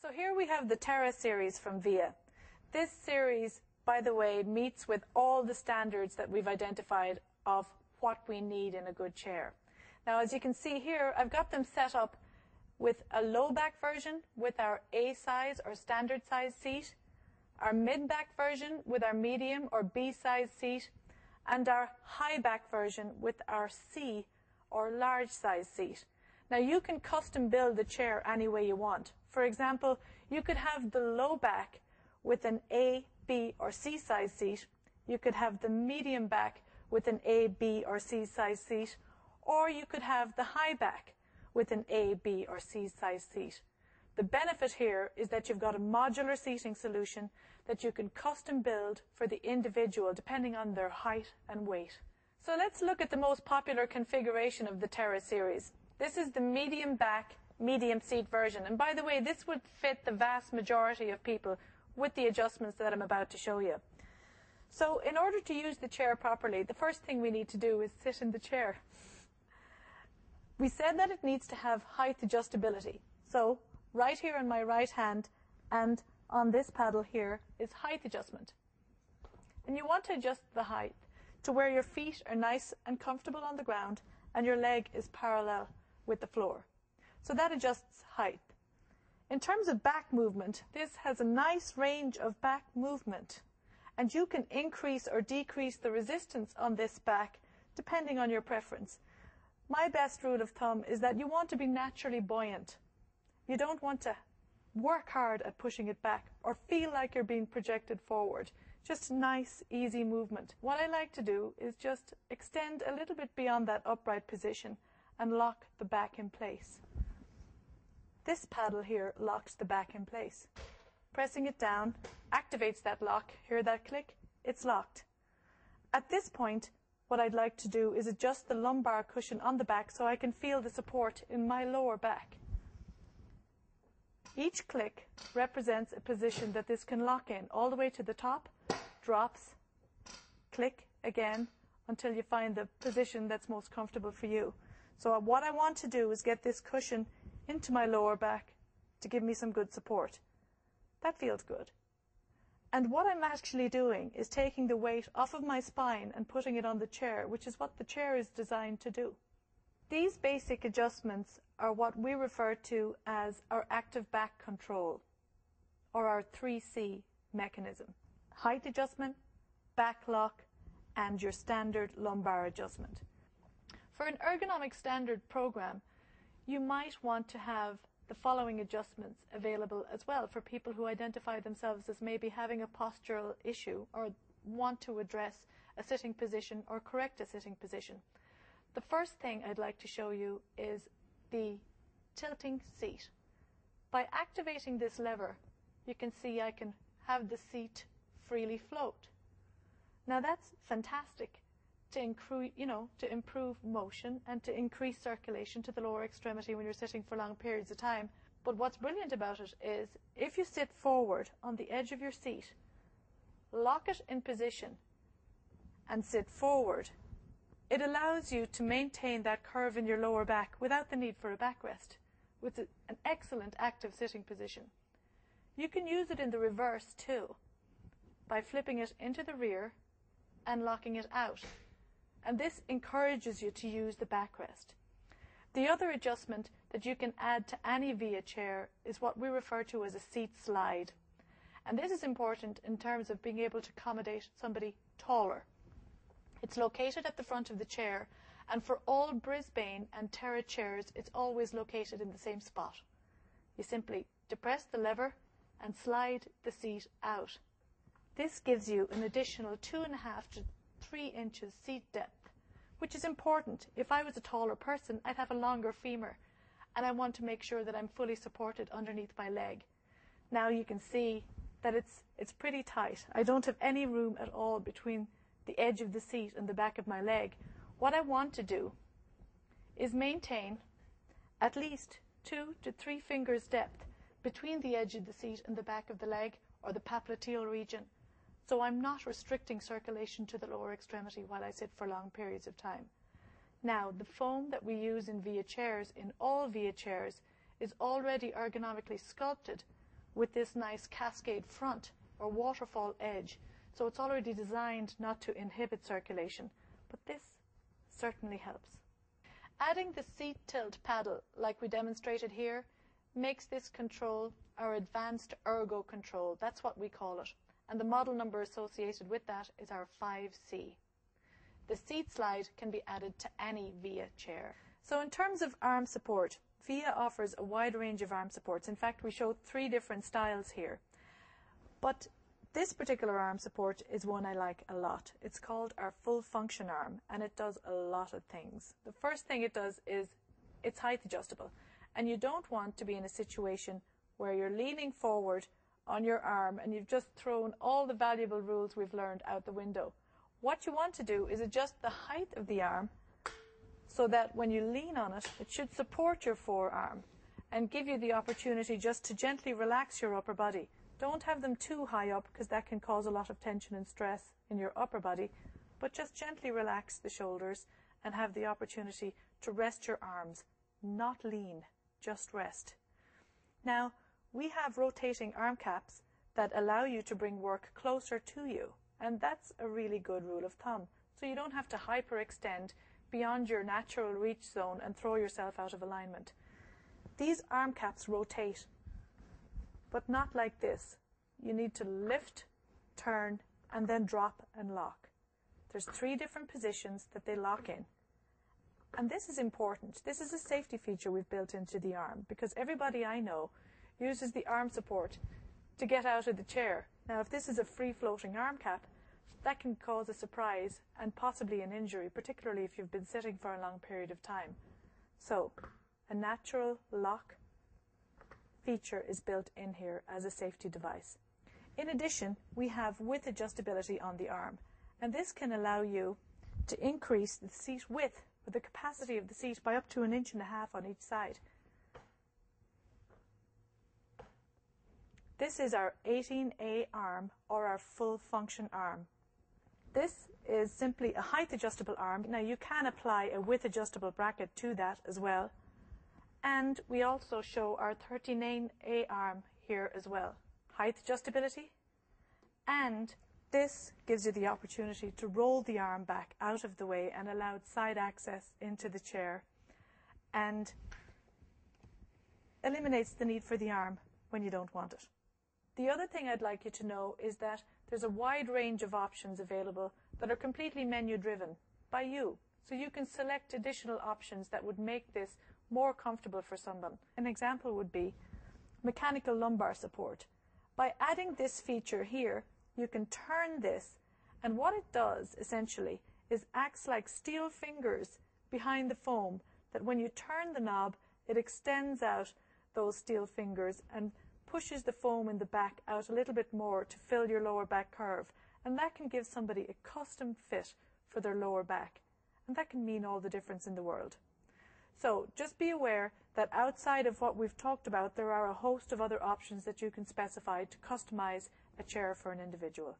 So here we have the Terra Series from VIA. This series, by the way, meets with all the standards that we've identified of what we need in a good chair. Now, as you can see here, I've got them set up with a low back version with our A size or standard size seat, our mid back version with our medium or B size seat, and our high back version with our C or large size seat. Now, you can custom build the chair any way you want. For example, you could have the low back with an A, B, or C size seat. You could have the medium back with an A, B, or C size seat. Or you could have the high back with an A, B, or C size seat. The benefit here is that you've got a modular seating solution that you can custom build for the individual depending on their height and weight. So let's look at the most popular configuration of the Terra Series. This is the medium back, medium seat version. And by the way, this would fit the vast majority of people with the adjustments that I'm about to show you. So in order to use the chair properly, the first thing we need to do is sit in the chair. We said that it needs to have height adjustability. So right here on my right hand and on this paddle here is height adjustment. And you want to adjust the height to where your feet are nice and comfortable on the ground and your leg is parallel with the floor. So that adjusts height. In terms of back movement, this has a nice range of back movement. And you can increase or decrease the resistance on this back depending on your preference. My best rule of thumb is that you want to be naturally buoyant. You don't want to work hard at pushing it back or feel like you're being projected forward. Just nice, easy movement. What I like to do is just extend a little bit beyond that upright position and lock the back in place. This paddle here locks the back in place. Pressing it down activates that lock. Hear that click? It's locked. At this point, what I'd like to do is adjust the lumbar cushion on the back so I can feel the support in my lower back. Each click represents a position that this can lock in all the way to the top, drops, click again until you find the position that's most comfortable for you. So what I want to do is get this cushion into my lower back to give me some good support. That feels good. And what I'm actually doing is taking the weight off of my spine and putting it on the chair, which is what the chair is designed to do. These basic adjustments are what we refer to as our active back control, or our 3C mechanism. Height adjustment, back lock, and your standard lumbar adjustment. For an ergonomic standard program, you might want to have the following adjustments available as well for people who identify themselves as maybe having a postural issue or want to address a sitting position or correct a sitting position. The first thing I'd like to show you is the tilting seat. By activating this lever, you can see I can have the seat freely float. Now that's fantastic to improve motion and to increase circulation to the lower extremity when you're sitting for long periods of time. But what's brilliant about it is if you sit forward on the edge of your seat, lock it in position and sit forward, it allows you to maintain that curve in your lower back without the need for a backrest, with an excellent active sitting position. You can use it in the reverse too, by flipping it into the rear and locking it out. And this encourages you to use the backrest. The other adjustment that you can add to any VIA chair is what we refer to as a seat slide. And this is important in terms of being able to accommodate somebody taller. It's located at the front of the chair, and for all Brisbane and Terra chairs, it's always located in the same spot. You simply depress the lever and slide the seat out. This gives you an additional 2.5 to 3 inches seat depth, which is important. If I was a taller person, I'd have a longer femur, and I want to make sure that I'm fully supported underneath my leg. Now you can see that it's pretty tight. I don't have any room at all between the edge of the seat and the back of my leg. What I want to do is maintain at least 2 to 3 fingers depth between the edge of the seat and the back of the leg, or the popliteal region, So I'm not restricting circulation to the lower extremity while I sit for long periods of time. Now, the foam that we use in VIA chairs, in all VIA chairs, is already ergonomically sculpted with this nice cascade front or waterfall edge. So it's already designed not to inhibit circulation, but this certainly helps. Adding the seat tilt paddle, like we demonstrated here, makes this control our advanced ergo control. That's what we call it. And the model number associated with that is our 5C. The seat slide can be added to any VIA chair. So in terms of arm support, VIA offers a wide range of arm supports. In fact, we showed 3 different styles here. But this particular arm support is one I like a lot. It's called our full function arm, and it does a lot of things. The first thing it does is it's height adjustable, and you don't want to be in a situation where you're leaning forward on your arm and you've just thrown all the valuable rules we've learned out the window. What you want to do is adjust the height of the arm so that when you lean on it, it should support your forearm and give you the opportunity just to gently relax your upper body. Don't have them too high up because that can cause a lot of tension and stress in your upper body, but just gently relax the shoulders and have the opportunity to rest your arms. Not lean, just rest. Now, we have rotating arm caps that allow you to bring work closer to you, and that's a really good rule of thumb. So you don't have to hyperextend beyond your natural reach zone and throw yourself out of alignment. These arm caps rotate, but not like this. You need to lift, turn, and then drop and lock. There's 3 different positions that they lock in. And this is important. This is a safety feature we've built into the arm, because everybody I know uses the arm support to get out of the chair. Now, if this is a free-floating arm cap, that can cause a surprise and possibly an injury, particularly if you've been sitting for a long period of time. So, a natural lock feature is built in here as a safety device. In addition, we have width adjustability on the arm, and this can allow you to increase the seat width, or the capacity of the seat, by up to 1.5 inches on each side. This is our 18A arm, or our full function arm. This is simply a height adjustable arm. Now, you can apply a width adjustable bracket to that as well. And we also show our 39A arm here as well. Height adjustability. And this gives you the opportunity to roll the arm back out of the way and allow side access into the chair, and eliminates the need for the arm when you don't want it. The other thing I'd like you to know is that there's a wide range of options available that are completely menu driven by you. So you can select additional options that would make this more comfortable for someone. An example would be mechanical lumbar support. By adding this feature here, you can turn this, and what it does essentially is acts like steel fingers behind the foam, that when you turn the knob, it extends out those steel fingers and pushes the foam in the back out a little bit more to fill your lower back curve. And that can give somebody a custom fit for their lower back. And that can mean all the difference in the world. So just be aware that outside of what we've talked about, there are a host of other options that you can specify to customize a chair for an individual.